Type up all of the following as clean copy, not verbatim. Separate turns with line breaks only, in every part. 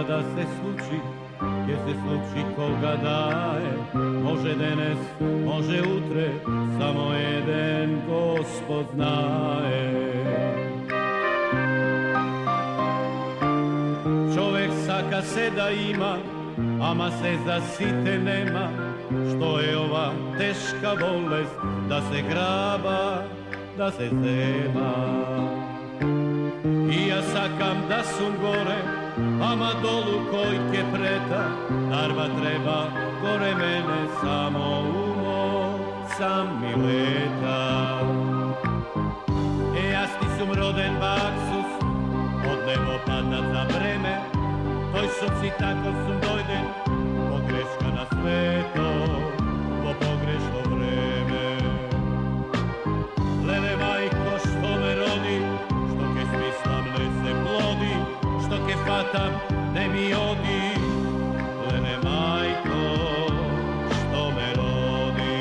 Da se sluči, gdje se sluči koga daje, može denes, može utre, samo jedan Gospod znaje. Čovjek saka se da ima, ama se za site nema, što je ova teška bolest, da se graba, da se zema. I ja sakam da sum gore, ama dolu kojke preta, darba treba gore mene, samo umo sam mi leta. Ja sti sum roden baksus, od nebo padat za vreme, toj sumci tako sum dojden, pogreška na sveto, po pogrešno vreme. Lele majko što me rodi, što ke smislam ne se plodi, što ke fatam ne mi odi, lene majko, što me rodi.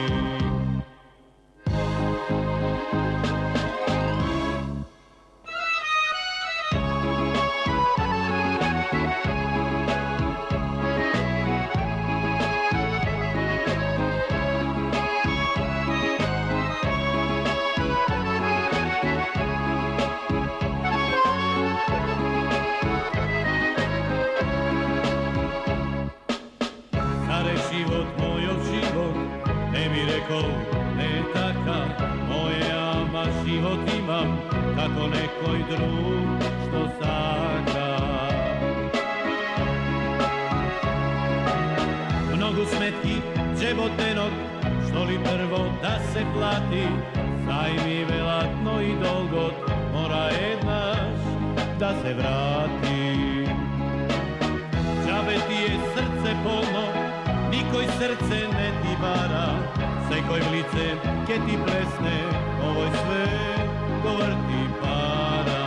Život, moj život, ne bi rekao, ne taka, moja ama život imam, kako nekoj drug što saka. Mnogu smetki, džebotenog, što li prvo da se plati, sajmi velatno i dolgot, mora jednaš da se vrati. Džabe ti je srce polno, nikoj srce ne ti vara, sve koj lice ke ti plesne, ovoj sve govrti para.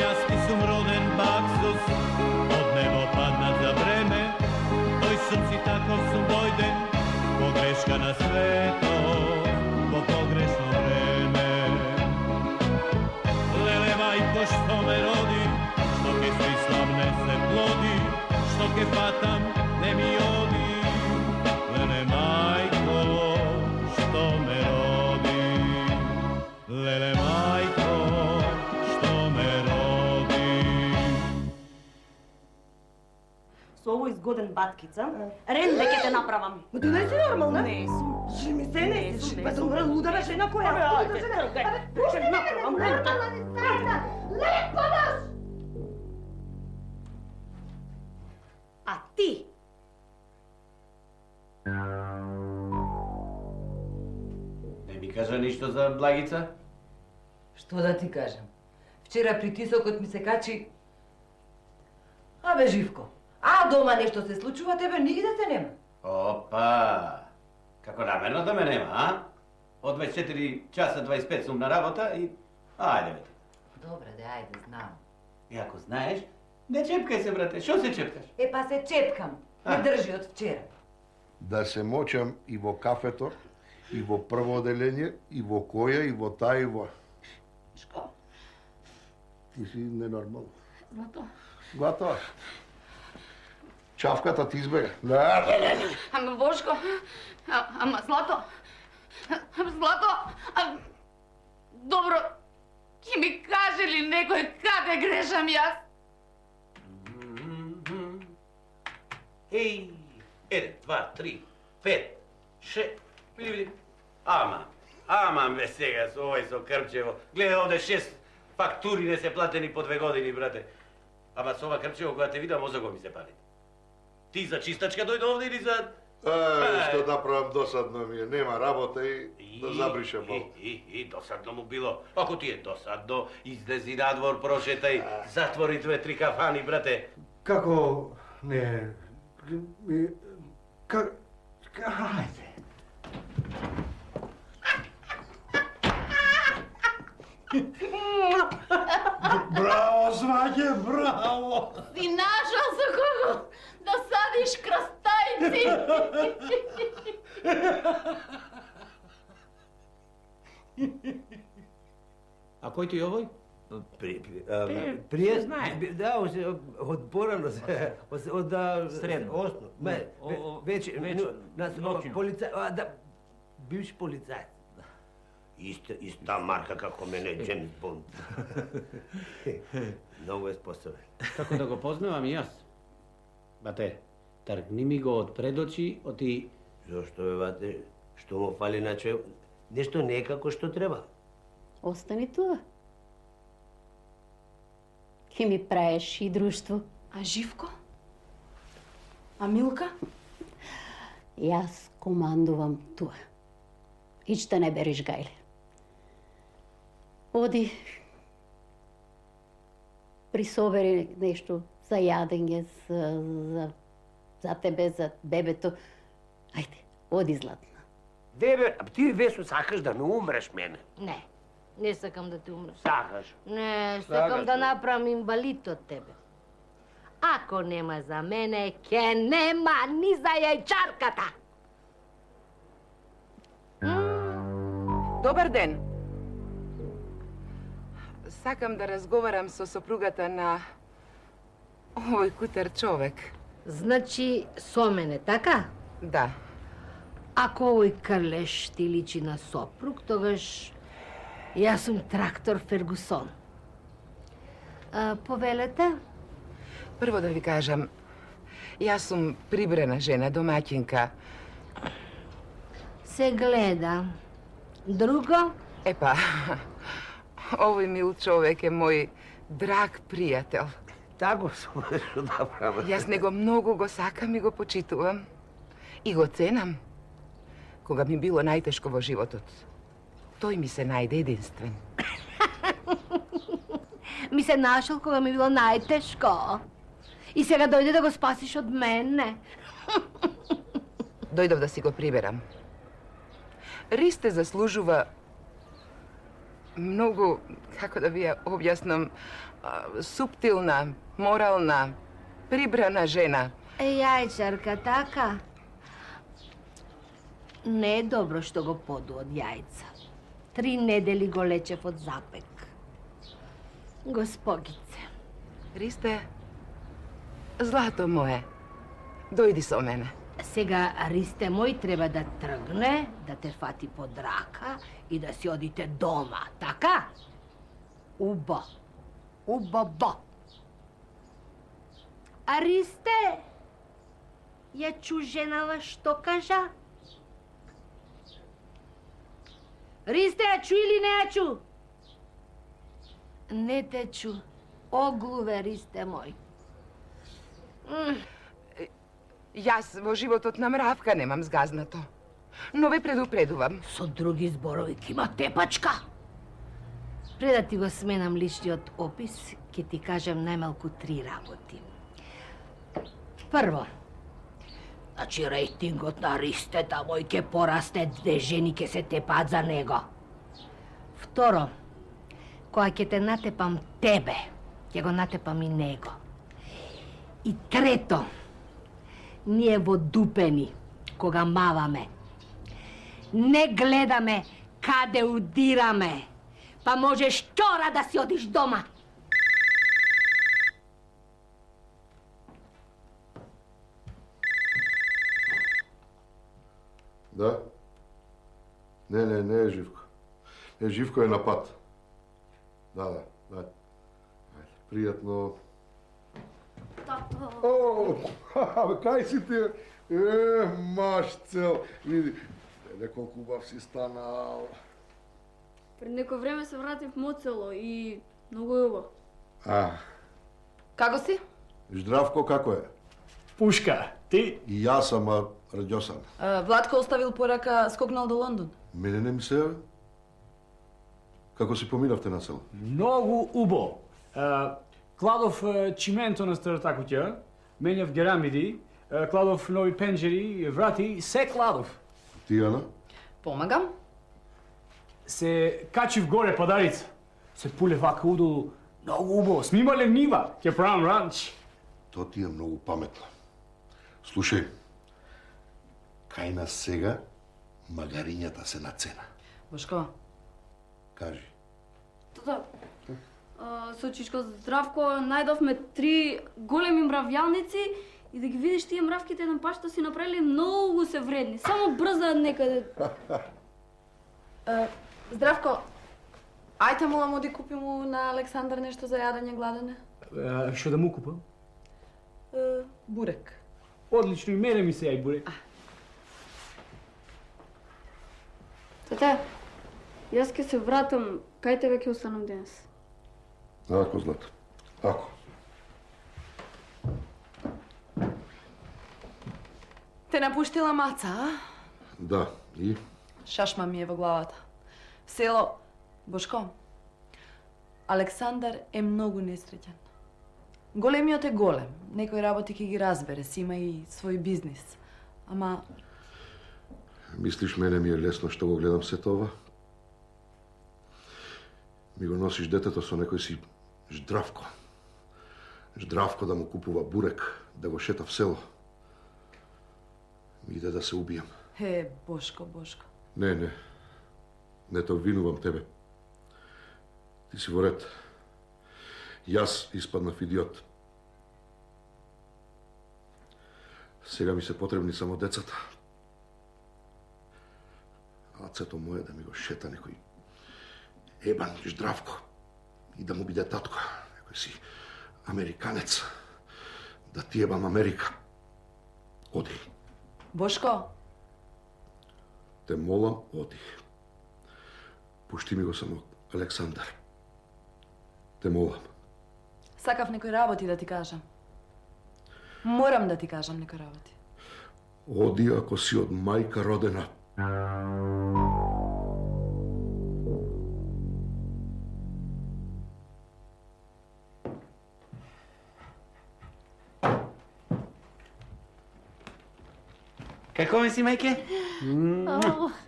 Ja sti sum roden baksus, od nebo padnat za vreme, toj srci tako sum dojden, pogreška na sveto, po pogrešno vreme. Lele majko što me rodi, što ke smislam ne se plodi, što ke fatam ne mi odi, lele majko, što me rodi, lele majko, što me rodi.
С овој згоден баткица, ренде ке те направам.
Ма ти не си нормална?
Не сум.
Жи ми се не си,
Не
па
сум.
добра луда бе жена која.
Ајде, тргај. Ке направам ренде.
Лепо наш!
А ти?
Не ми кажа ништо за Благица?
Што да ти кажам? Вчера притисокот ми се качи. Абе, Живко, а дома нешто се случува, тебе нигде те нема.
Опа! Како намерно да ме нема, а? Од 24 часа 25 сум на работа и... Ајде, бе.
Добре, де, ајде, знам.
И ако знаеш, не чепкај се, брате. Шо се чепкаш?
Па се чепкам. Не држи од вчера.
Да се мочам и во кафето, и во прво оделение, и во која, и во таа, и во...
Шко?
Ти си ненормална.
Злато.
Готово. Чавката ти избега.
Ама Бошко, ама Злато, добро, ќе ми каже ли некој каде грешам јас?
Еј, 1, 2, 3, 5, 6, види. Аман бе сега со овој со Крпчево. Гледа овде 6 фактури не се платени по 2 години, брате. Ама со ова Крпчево кога те видам, мозокот ми се пали. Ти за чистачка дојде овде или за...
Што направам, досадно ми е. Нема работа и да забришам ovo.
И досадно му било. Ако ти е досадно, излези надвор, прошетај, затвори 2-3 кафани, брате.
Како не... Ајде. Браво, сваке, браво!
Си нашал за кого да садиш крастајци.
А кој ти е овој?
Прije, da, od porano se, od
Srednjo.
osno, već, da, bivši policajac. Ista marka kako mene James Bond. Mnogo je sposoben.
Како да го познавам и јас? Бате, тргни ми го од пред очи, оти...
Зошто бе, бате, што му фали, значи, нешто не е како што треба.
Остани туа. Ке ми праеш и друштво.
А Живко? А Милка?
Јас командувам туа. Ич да не бериш гајле. Оди, присобери нешто за јадење, за тебе, за бебето. Ајде, оди, Златна.
Дебе, ти Весо сакаш да ме умреш мене.
Не сакам да те умреш.
Сакаш.
Не, сакам да направам инвалид од тебе. Ако нема за мене, ке нема ни за јајчарката.
Добар ден. Сакам да разговарам со сопругата на овој кутер човек.
Значи, со мене, така?
Да.
Ако овој крлеш ти личи на сопруг, тогаш јас сум трактор Фергусон. Повелете?
Прво да ви кажам, јас сум прибрана жена, домаќинка.
Се гледа. Друго?
Епа, овој мил човек е мој драг пријател.
Тако сум што да правам.
Јас него многу го сакам и го почитувам. И го ценам. Кога ми било најтешко во животот, тој ми се најде единствен.
Ми се нашол кога ми било најтешко. И сега дојде да го спасиш од мене.
Дојдов да си го приберам. Ристе заслужува многу, како да ви ја објаснам, суптилна, морална, прибрана жена.
Јајчарка, така? Не е добро што го поду од јајца. 3 недели го лечев од запек. Госпогице.
Ристе, злато мое, дојди со мене.
Сега Ристе мој треба да тргне, да те фати под рака и да си одите дома, така? Убо. Убо-бо. А Ристе, ја чу женава што кажа? Ристе, ја чу или не ја чу? Не те чу. Оглуве, Ристе мој.
Јас во животот на мравка немам згазнато. Но ве предупредувам.
Со други зборови ки има тепачка. Пред да ти го сменам личниот опис, ќе ти кажем најмалку 3 работи. Прво, значи рейтингот на Ристета мој ќе порасте, 2 жени ќе се тепаат за него. Второ, кога ќе те натепам тебе, ќе го натепам и него. И трето, ние во дупени, кога маваме, не гледаме каде удираме, па можеш вчора да си одиш дома.
Да? Не е Живко. Живко е на пат. Да. Ајде, пријатно. О, кај си ти? Маш цел. Види, колку убав си станал.
Пред некој време се вратив моцело и многу е убав.
Како си?
Здравко, како е?
Пушка, ти?
И јас сам радјосан.
Владко оставил порака, скокнал до Лондон.
Мене не ми се јави. Како си поминавте на село?
Многу убо. Кладов чименто на старата куќа, менјав герамиди, кладов нови пенџери, врати, се кладов.
Ти, Ана?
Помагам.
Се качив горе падарица. се пуле вака удолу. Многу убаво. Сме имале нива. Ќе правам ранч.
То ти е многу паметно. Слушај, кај нас сега магарињата се на цена.
Бошко,
Кажи.
тата, со чичко Здравко најдовме 3 големи мравјалници и да ги видиш тие мравките на пашта си направили многу се вредни. Само брзаат некаде.
Здравко, ајте молам оди купи му на Александар нешто за јадење гладене.
Што да му купам?
Бурек.
Одлично, и мене ми се ја и бурек.
Тете, јас ќе се вратам, кај тебе ќе останам денес.
Ако, Злата. Ако.
Те напуштила маца, а?
Да, и?
Шашма ми е во главата. Село, Бошко, Александар е многу несреќен. Големиот е голем, некој работи ќе ги разбере, си има и свој бизнис. Ама,
Мислиш, мене ми е лесно што го гледам се това? Ми го носиш детето со некој си Здравко. Здравко да му купува бурек, да го шета в село. Ми иде да се убијам.
Бошко, Бошко.
Не. Не те обвинувам тебе. Ти си во ред. Јас испаднав идиот. Сега ми се потребни само децата. Ацето моје да ми го шета некој ебан Здравко и да му биде татко. Некој си американец. Да ти ебам Америка. Оди.
Бошко,
Те молам, оди. Пушти ми го само Александар. Те молам.
сакав некој работи да ти кажам. Морам да ти кажам некој работи.
Оди ако си од мајка родена.
Како ми си, мајке?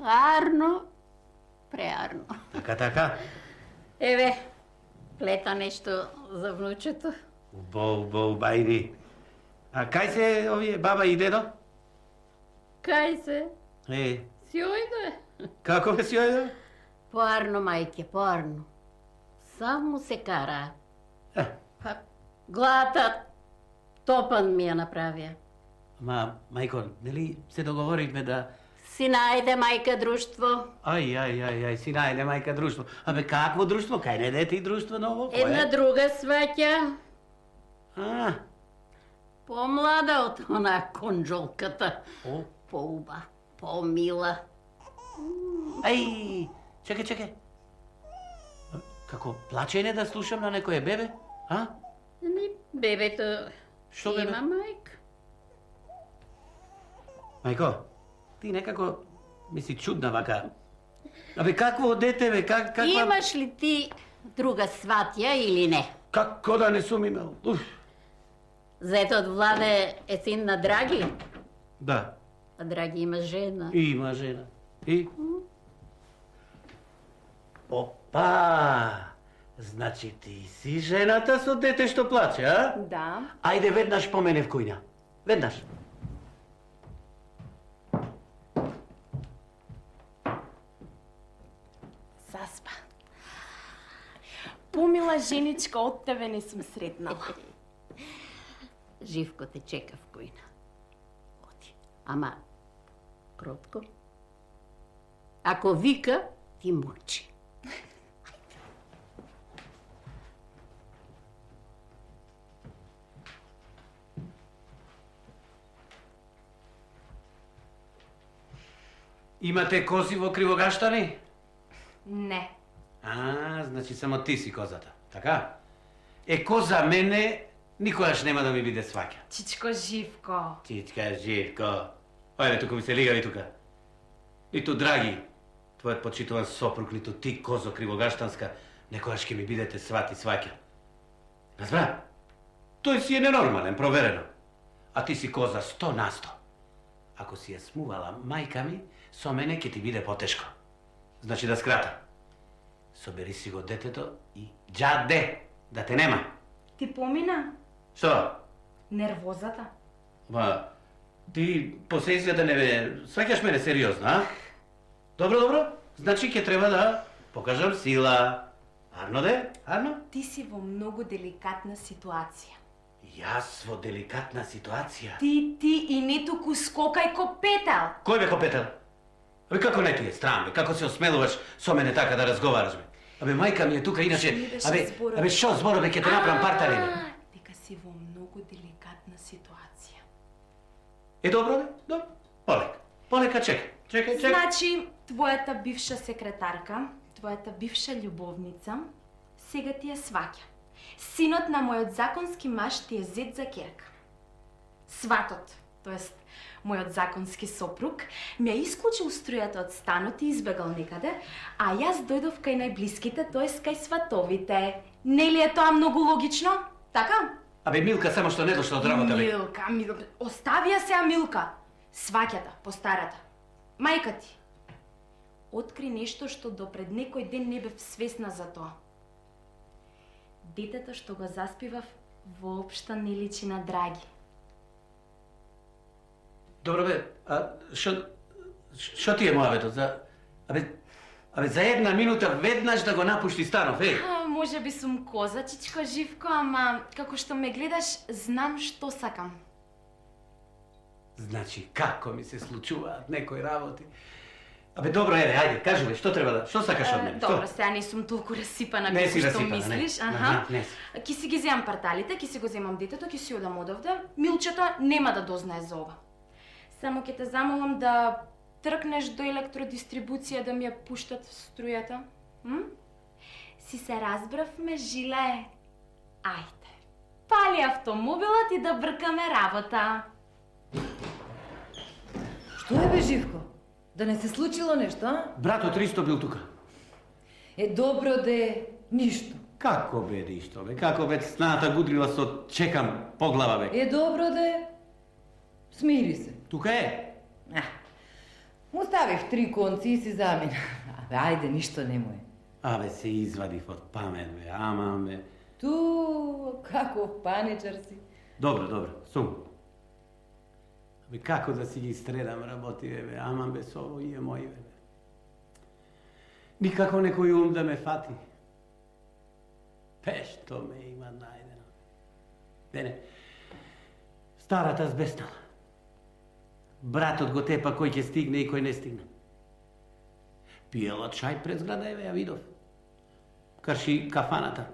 Арно, преарно.
Така.
Еве, плета нешто за внучето.
Убаво, бајни. А кај се овие баба и дедо?
Кај се? Си ојде?
Како си ојде?
Поарно, мајке, поарно. Само се кара. Па, глата топан ми ја направија.
Ма, мајко, нели се договоривме да...
Си најде мајка друштво.
Ај, си најде мајка друштво. Абе, какво друштво? Кај не дете и друштво ново?
Една друга сваќа.
А?
Помлада од она конджолката. Поуба, помила.
Ај, чекај. Како плачење да слушам на некој бебе? А?
Бебето
Што бебе?
има мајка.
Мајко, ти некако ми си чудна вака. Абе, какво дете, бе? Каква...
Имаш ли ти друга сватја или не?
Како да не сум имал?
Зетот Владе е син на Драги,
Да,
а Драги има жена.
има жена. И? Опа! Значи ти си жената со дете што плаче, а?
Да.
Ајде веднаш по мене в кујна. Веднаш.
Заспа. Помила женичка од тебе не сум сретнала.
Живко те чека в кујна. Оди. Ама, кротко. Ако вика, ти мучи.
Имате кози во Кривогаштани?
Не.
А, значи само ти си козата, така? Коза мене никогаш нема да ми биде сваќа.
Чичко Живко.
Чичка Живко. Ајде, тука ми се лигави тука. Ниту Драги, твојот почитуван сопруг, ниту ти, козо Кривогаштанска, некогаш ќе ми бидете сват и сваќа. Разбра? Тој си е ненормален, проверено. А ти си коза 100%. Ако си ја смувала мајка ми, со мене ќе ти биде потешко. Значи да скрата. Собери си го детето и джаде, да те нема.
Ти помина?
Што?
Нервозата.
Ма, ти после изгледа не бе, сваќаш мене сериозно, а? Добро, значи ќе треба да покажам сила. Арно де? Арно?
Ти си во многу деликатна ситуација.
Јас во деликатна ситуација.
Ти и не туку скокај ко петел.
Кој бе ко петел? Абе како не ти е стран, бе? Како се осмелуваш со мене така да разговараш, бе? Абе мајка ми е тука, иначе... Абе шо зборот, бе, ќе те направам партари, бе?
Дека си во многу деликатна ситуација.
Е, добро, бе, добро. Полека, чекај.
Значи, твојата бивша секретарка, твојата бивша љубовница, сега ти ја сваќа. Синот на мојот законски маж ти е зет за керка. Сватот, тоест мојот законски сопруг, ми ја исклучил струјата од станот и избегал некаде, а јас дојдов кај најблиските, тоест кај сватовите. Нели е тоа многу логично? Така?
Абе, Милка само што не дошла од работа, бе.
Милка, остави ја сега Милка. Сваќата, постарата. Мајка ти. Откри нешто што допред некој ден не бев свесна за тоа. Детето што го заспивав воопшто не личи на Драги.
Добро, бе, а шо ти е мојавето? Абе, за една минута веднаш да го напушти станов, еј?
Може би сум козачичко, Живко, ама како што ме гледаш, знам што сакам.
Значи, како ми се случуваат некои работи. Абе, добро, еве, ајде, кажи бе, што треба да... Што сакаш од мене?
Добро, сега не сум толку расипана
Не си
како што
расипана,
мислиш.
не.
Ки си ги земам парталите, ки си го земам детето, ки си одам одовде. Милчето нема да дознае за ова. Само ќе те замолам да тркнеш до електродистрибуција да ми ја пуштат струјата. Си се разбравме, жиле. Ајде. Пали автомобилот и да бркаме работа.
Што е бе, Живко? Да не се случило нешто, а?
Братот Ристо бил тука.
Е, добро де, ништо.
Како бе, ништо, бе? Како бе, сната гудрила со чекам по глава, бе?
Е, добро де, смири се.
Тука е?
Му ставив 3 конци и си замина. Абе, ајде, ништо не му е.
Абе, се извадив од памет, бе, ама, бе.
Ту, каков паничар си.
Добро, сум. Абе, како да си ги стредам работи, бе, ама, бе, со овие мои, бе. Никако некој ум да ме фати. Пешто ме има најдено. Дене, старата збеснала. Братот го тепа кој ќе стигне и кој не стигне. Пиела чај пред зграда, еве, ја видов. Крши кафаната.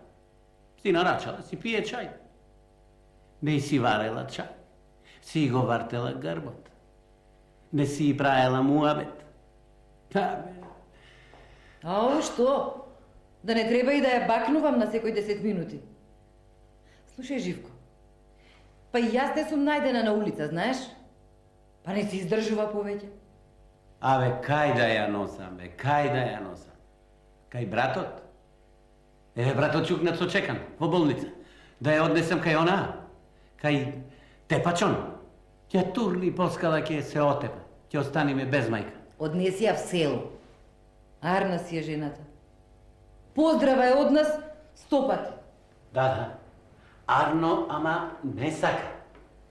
Си нарачала, си пие чај. Не си варела чај. Си го вартела грбот. Не си правела муабет.
Ау, што? Да не треба и да ја бакнувам на секој 10 минути. Слушај, Живко, па и јас не сум најдена на улица, знаеш? Па не се издржува повеќе.
Абе, кај да ја носам, бе, кај да ја носам? Кај братот? Еве, братот чукнат со чекан, во болница. Да ја однесам кај она, кај тепачон. Ќе турни поскала, ќе се отепа. Ќе останиме без мајка.
Однеси ја в село. Арна си е жената. Поздрава е од нас 100 пати.
Да. Арно, ама не сака.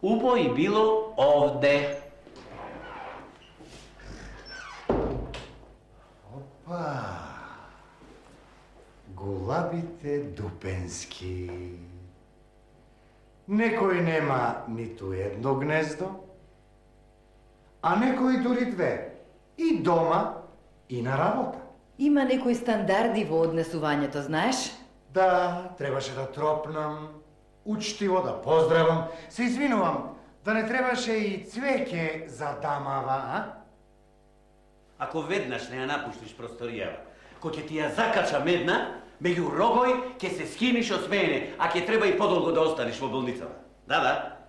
Убој било овде.
Опа! Гулабите Дупенски. Некој нема ниту едно гнездо, а некој дури 2. И дома, и на работа.
Има некои стандарди во однесувањето, знаеш?
Да, требаше да тропнам, учтиво да поздравам, се извинувам, да не требаше и цвеќе за дамава, а?
Ако веднаш не ја напуштиш просторијава, кој ќе ти ја закача медна, меѓу рогој ќе се скиниш од мене, а ќе треба и подолго да останеш во болницава. Да.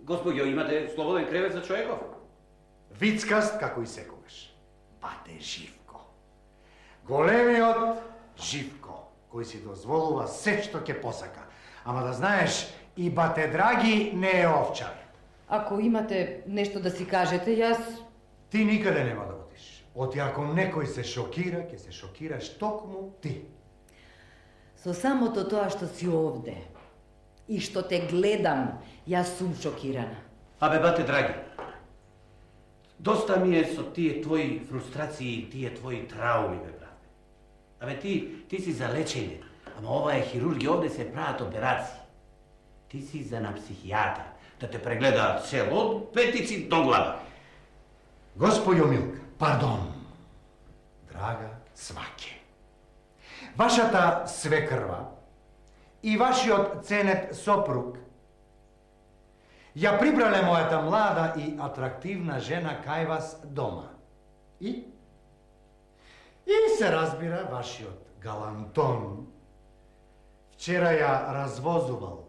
Господјо, имате слободен кревет за човеков?
Вицкаст како и секогаш. Бате Живко. Големиот Живко, кој си дозволува се што ќе посака. Ама да знаеш, и бате Драги не е овчар.
Ако имате нешто да си кажете, јас...
Ти никаде нема да одиш. Оти ако некој се шокира, ќе се шокираш токму ти.
Со самото тоа што си овде и што те гледам, јас сум шокирана.
Абе, бате, драги, доста ми е со тие твои фрустрации и тие твои трауми, бе, брате. Абе, ти си за лечење, ама ова е хирургија, овде се прават операции. Ти си за на психијатар, да те прегледа цело од петици до глава.
Господјо Милка, пардон, драга сваќе. Вашата свекрва и вашиот ценет сопруг ја прибрале мојата млада и атрактивна жена кај вас дома. И се разбира вашиот галантон вчера ја развозувал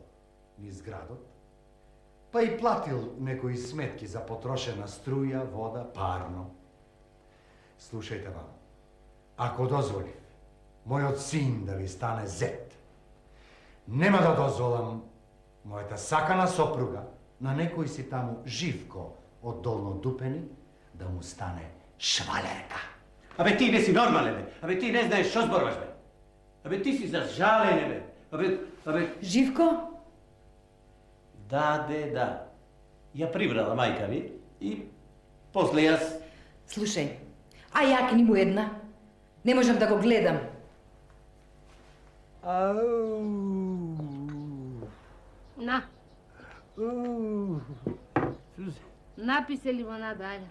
низ градот, па и платил некои сметки за потрошена струја, вода, парно. Слушајте вам, ако дозволив мојот син да ви стане зет, нема да дозволам мојата сакана сопруга на некој си таму Живко од Долно Дупени да му стане швалерка.
Абе, ти не си нормален, бе. Абе, ти не знаеш што зборуваш, бе. Абе, ти си за жалење, бе. Абе...
Живко?
Да, да. Ја прибрала мајка ми и после јас...
Слушај, а јакни му една. Не можам да го гледам.
На. Напи се лимонада, ајде.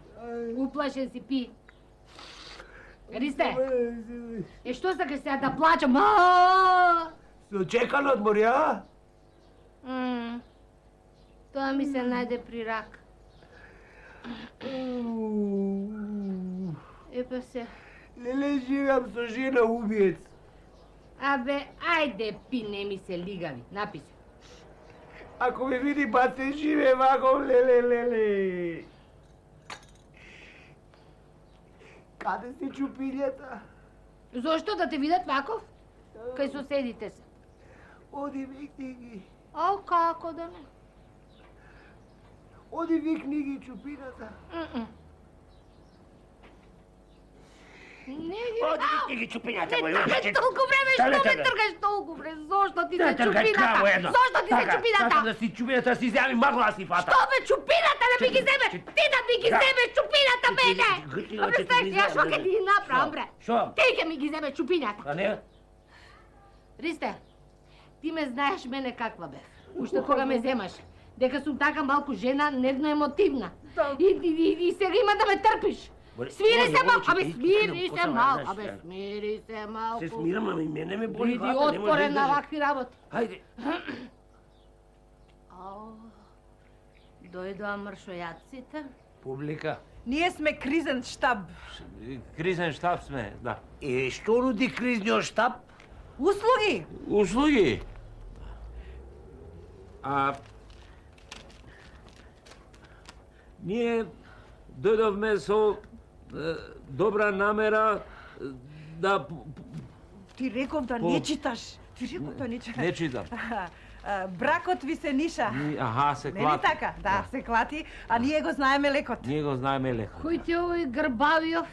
Уплашен си, пи. Ристе, што сакаш сега да плачам?
Со чекан одмор, ја?
Тоа ми се најде при рак. Епа се.
Леле, живеам со жена убиец.
Абе, ајде, пи, не ми се лигави. Напи се.
Ако ме види бате живе вако, леле. Каде си чупињата?
Зошто да те видат ваков? Кај соседите се.
Оди викни ги.
О, како да не?
Оди викни ги чупината.
Не ги...
Оди викни ги чупината,
Не
мој
тргаш толку време, што ме тргаш толку време? Зошто ти се чупината? Зошто ти се чупината?
Сакам да си чупината, си земи магла да си фата.
Што бе чупината да ми ги земе? Ти да ми ги земеш чупината, мене! Абе, стај, ја што ке ти ги направам, бре?
Шо?
Ти ке ми ги земе чупината.
А не?
Ристе, ти ме знаеш мене каква бев. Уште кога ме земаш. Дека сум така малку жена, нервно емотивна. И сега има да ме трпиш. Свири се малку, абе смири се малку, абе смири се малку.
Се смирам, ами мене ме боли
Биди
главата, не може
отпорен
да
на
издържам.
вакви работи.
Хајде.
Дојдоа мршојаците.
Публика.
Ние сме кризен штаб.
Кризен штаб сме, да.
И што нуди кризниот штаб?
Услуги.
Услуги. Ние дојдовме со добра намера да...
Ти реков да не читаш. Ти реков да не читаш.
Не читам.
Бракот ви се ниша.
Аха, се
Нели
клати.
така? Да, се клати, а ние го знаеме лекот.
Ние го знаеме лекот.
Кој ти е овој Грбавиов?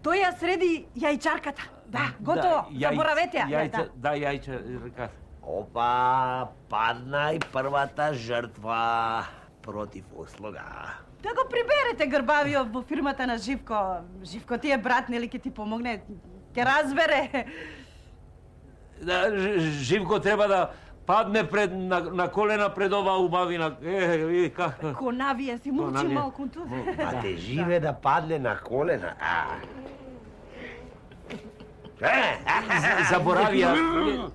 Тој ја среди јајчарката. Да, готово. Заборавете ја.
Да, јајча, рекат.
Опа, падна и првата жртва против услуга.
Да го приберете Грбавиов во фирмата на Живко. Живко ти е брат, нели ќе ти помогне, ќе разбере.
Да, Живко треба да падне на колена пред оваа убавина. Види како.
Конавиен си мучи
Конавиен.
малку ту.
А те живе да падне на колена.
Заборавија.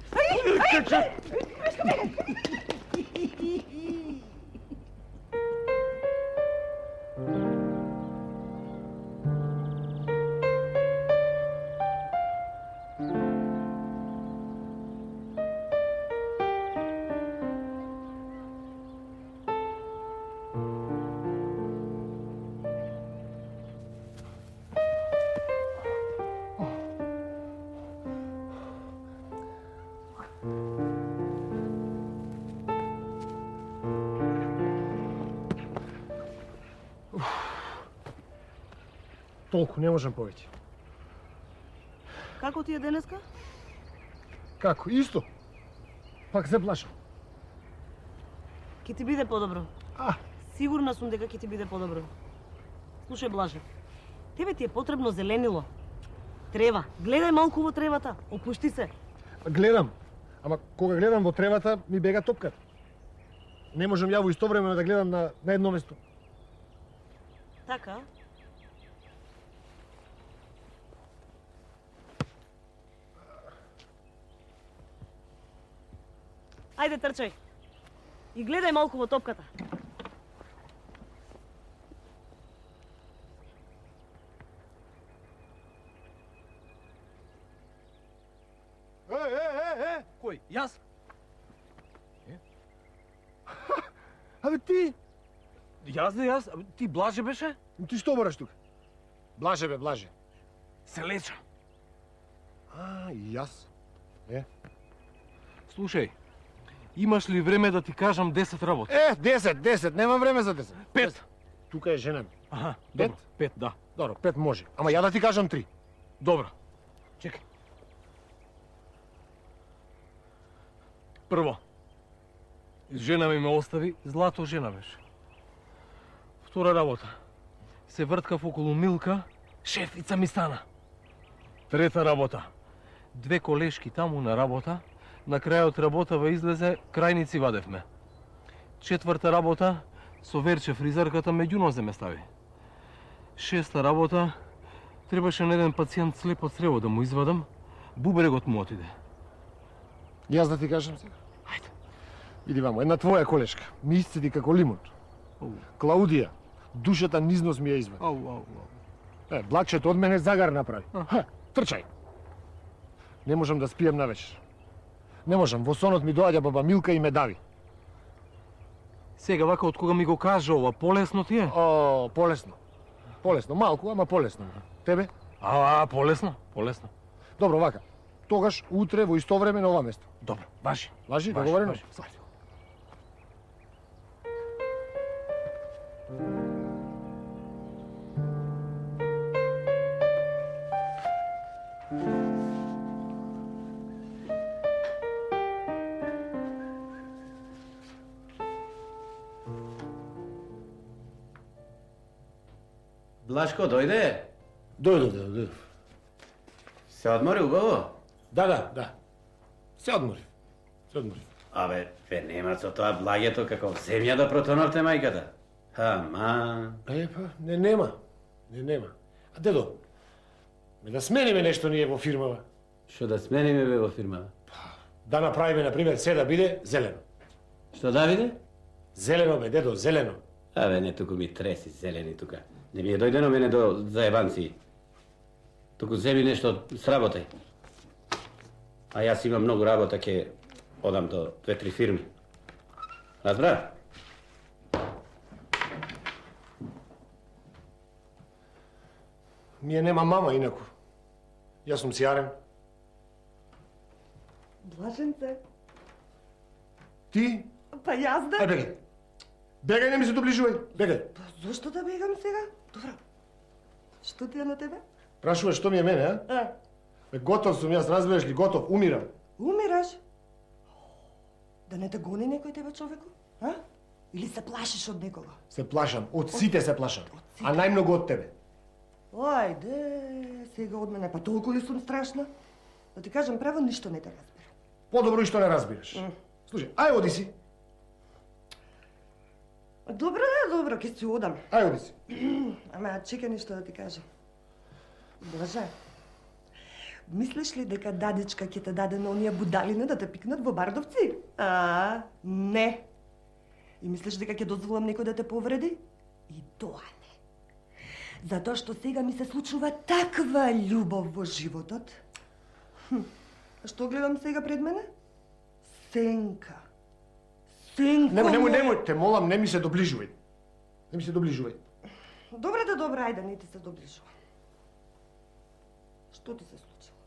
Толку, не можам повеќе.
Како ти е денеска?
Како? Исто. Пак се плашам.
Ке ти биде подобро. Сигурна сум дека ќе ти биде подобро. Слушај, Блаже, тебе ти е потребно зеленило. Трева. Гледај малку во тревата. Опушти се.
Гледам. Ама кога гледам во тревата, ми бега топката. Не можам ја во истовремено да гледам на едно место.
Така? Ајде, трчај. И гледај малку во топката.
Кој? Јас? Абе ти?
Јас? Ти Блаже беше?
Ти што бораш тука? Блаже бе, Блаже.
Се леча.
И јас?
Слушај, имаш ли време да ти кажам 10 работи?
10, немам време за 10.
5.
Тука е жена ми.
Аха,
5?
добро, 5, да.
Добро, 5 може. Ама ја да ти кажам 3.
Добро. Чекај. Прво, жена ми ме остави, злато жена беше. Втора работа, се врткав околу Милка, шефица ми стана. Трета работа, 2 колешки таму на работа, на крајот работава излезе, крајници вадевме. Четврта работа, со Верче фризерката меѓунозе ме стави. Шеста работа, требаше на еден пациент слеп од црево да му извадам, бубрегот му отиде.
Јас да ти кажам сега? Ајде. Иди вамо, една твоја колешка ми исцеди како лимон. Клаудија, душата низнос ми ја извади. Блачето од мене загар направи. Трчај. Не можам да спием навечер. Не можам, во сонот ми доаѓа баба Милка и ме дави.
Сега вака од кога ми го кажа ова, полесно ти е?
Полесно. Полесно, малку, ама полесно. Тебе?
Полесно.
Добро, вака. Тогаш утре во исто време на ова место.
Добро, важи.
Важи, договорено?
Блашко, дојде?
Дојдов.
Се одмори убаво?
Да. Се одмори.
Абе, нема со тоа благето како в земја да протоновте мајката. Ама...
Не нема. А дедо, да смениме нешто ние во фирмава.
Што да смениме бе во фирмава?
Да направиме, например, се да биде зелено.
Што да биде?
Зелено бе, дедо, зелено.
Абе, не туку ми треси зелени тука. Не ми е дојдено мене до заебанци. Туку земи нешто сработај. А јас имам многу работа, ќе одам до 2-3 фирми. Разбра?
Ние нема мама инаку. Јас сум сиарен.
Блаженце.
Ти?
Па јас да...
Бегај. Бегај, не ми се доближувај. Бегај.
Зошто да бегам сега? Добро. Што ти е на тебе?
Прашуваш што ми е мене, а? Бе, готов сум јас, разбереш ли, готов, умирам.
Умираш? Да не те гони некој тебе човеку? А? Или се плашиш од некого?
Се плашам, од сите се плашам. А најмногу од тебе.
Ајде, сега од мене, па толку ли сум страшна? Да ти кажам право, ништо не те разбирам.
Подобро и што не разбираш. Слушај, ај оди си.
Добро, ќе си одам.
Ај оди си.
Ама чекај нешто да ти кажам. Блаже, мислиш ли дека дадичка ќе те даде на оние будалини да те пикнат во Бардовци? Не. И мислиш дека ќе дозволам некој да те повреди? И тоа не. Затоа што сега ми се случува таква љубов во животот. А што гледам сега пред мене? Сенка.
Немој, те молам, не ми се доближувај.
Добре, ајде, не ти се доближувам. Што ти се случило?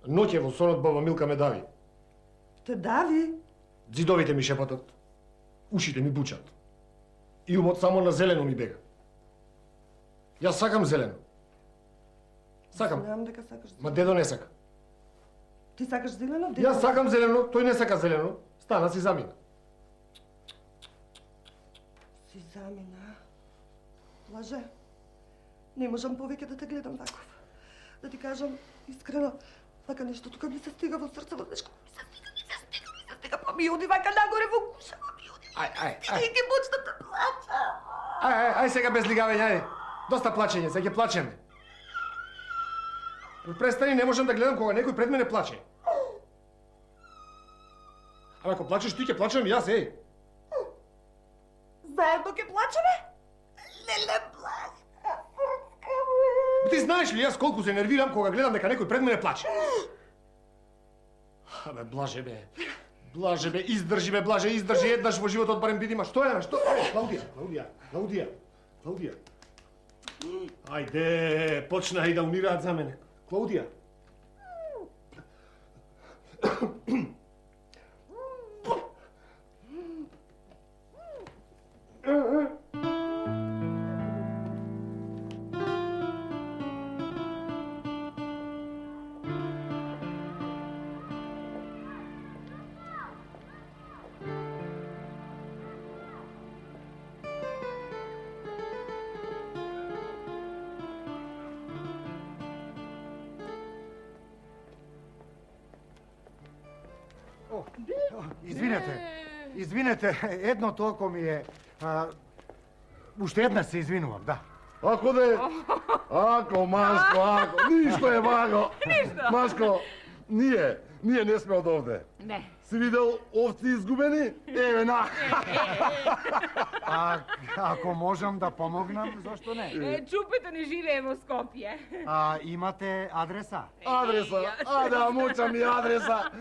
Ноќе во сонот баба Милка ме дави.
Те дави?
Зидовите ми шепатат. Ушите ми бучат. И умот само на зелено ми бега. Јас сакам зелено. Сакам.
Знам дека сакаш зелено.
Ма дедо не сака.
Ти сакаш зелено, дедо?
Јас сакам зелено, тој не сака зелено. Стана си замина.
Си замина. Лаже. Не можам повеќе да те гледам таков. Да ти кажам искрено, вака нешто тука ми се стига во срцето, нешто ми се стига, па ми оди вака нагоре во гушава, ми оди.
Ај.
И ги почна да плача.
Ај сега без лигавење, ајде. Доста плачење, сега ќе плачеме. Престани, не можам да гледам кога некој пред мене плаче. Ама ако плачеш ти, ќе плачам и јас, еј.
Заедно ќе плачеме? Леле, плаче.
Ти знаеш ли јас колку се нервирам кога гледам дека некој пред мене плаче? Абе, Блаже бе. Блаже бе, издржи бе, Блаже, издржи еднаш во животот барем бидима. Што е, што? Клаудија. Ајде, почна и да умираат за мене. Клаудија.
Извинете, едно толку ми е... Уште една се извинувам, да.
Ако де? Ако, Машко, ако. Ништо е, Маго.
Ништо.
Машко, ние не сме од овде.
Не.
Си видел овци изгубени? Еве на.
Ако можам да помогнам, зашто не?
Чупето не живее во Скопје.
Имате адреса?
Адреса? Да мучам и адреса.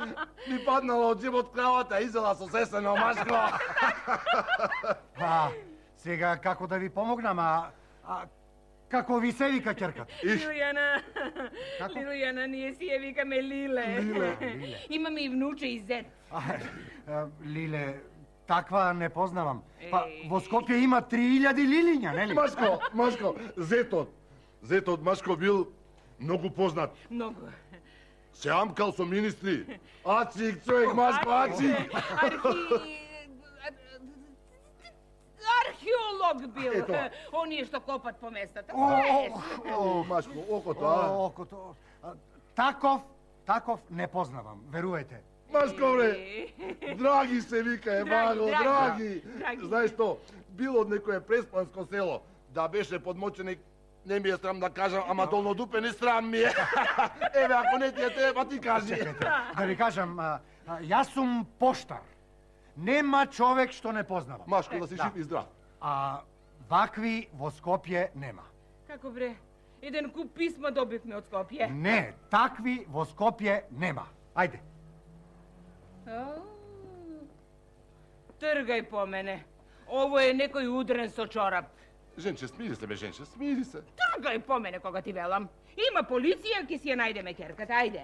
Ми паднала од джебот кравата, изела со сесено, Машко.
Сега како да ви помогнам, како ви се вика ќерката?
Лилјана, ние си ја викаме Лиле. Имаме и внуче и зет.
Лиле, таква не познавам. Па во Скопје има 3000 лилиња, нели?
Машко, зетот Машко бил многу познат.
Многу.
Се амкал со министри. Ацик, човек, Машко, ацик.
Археолог бил. Оние што копат по местата.
Машко, окото,
Окото. Таков не познавам, веруете.
Машко, бре, драги се вика, Маго, драги. Знаеш што, бил од некое преспанско село, да беше подмоченик, не ми е срам да кажам, ама долнодупен и срам ми е. Еве, ако не ти е треба, ти кажи.
Чекайте, да ви кажам, јас сум поштар. Нема човек што не познавам.
Машко, да си жив и здрав.
Вакви во Скопје нема.
Како бре? Еден куп писма добивме од Скопје.
Не, такви во Скопје нема. Ајде.
Тргај по мене. Ово е некој удрен со чорап.
Женче, смири се, бе, Женче, смири се.
Тргај по мене кога ти велам. Има полиција, ќе си ја најдеме керката, ајде.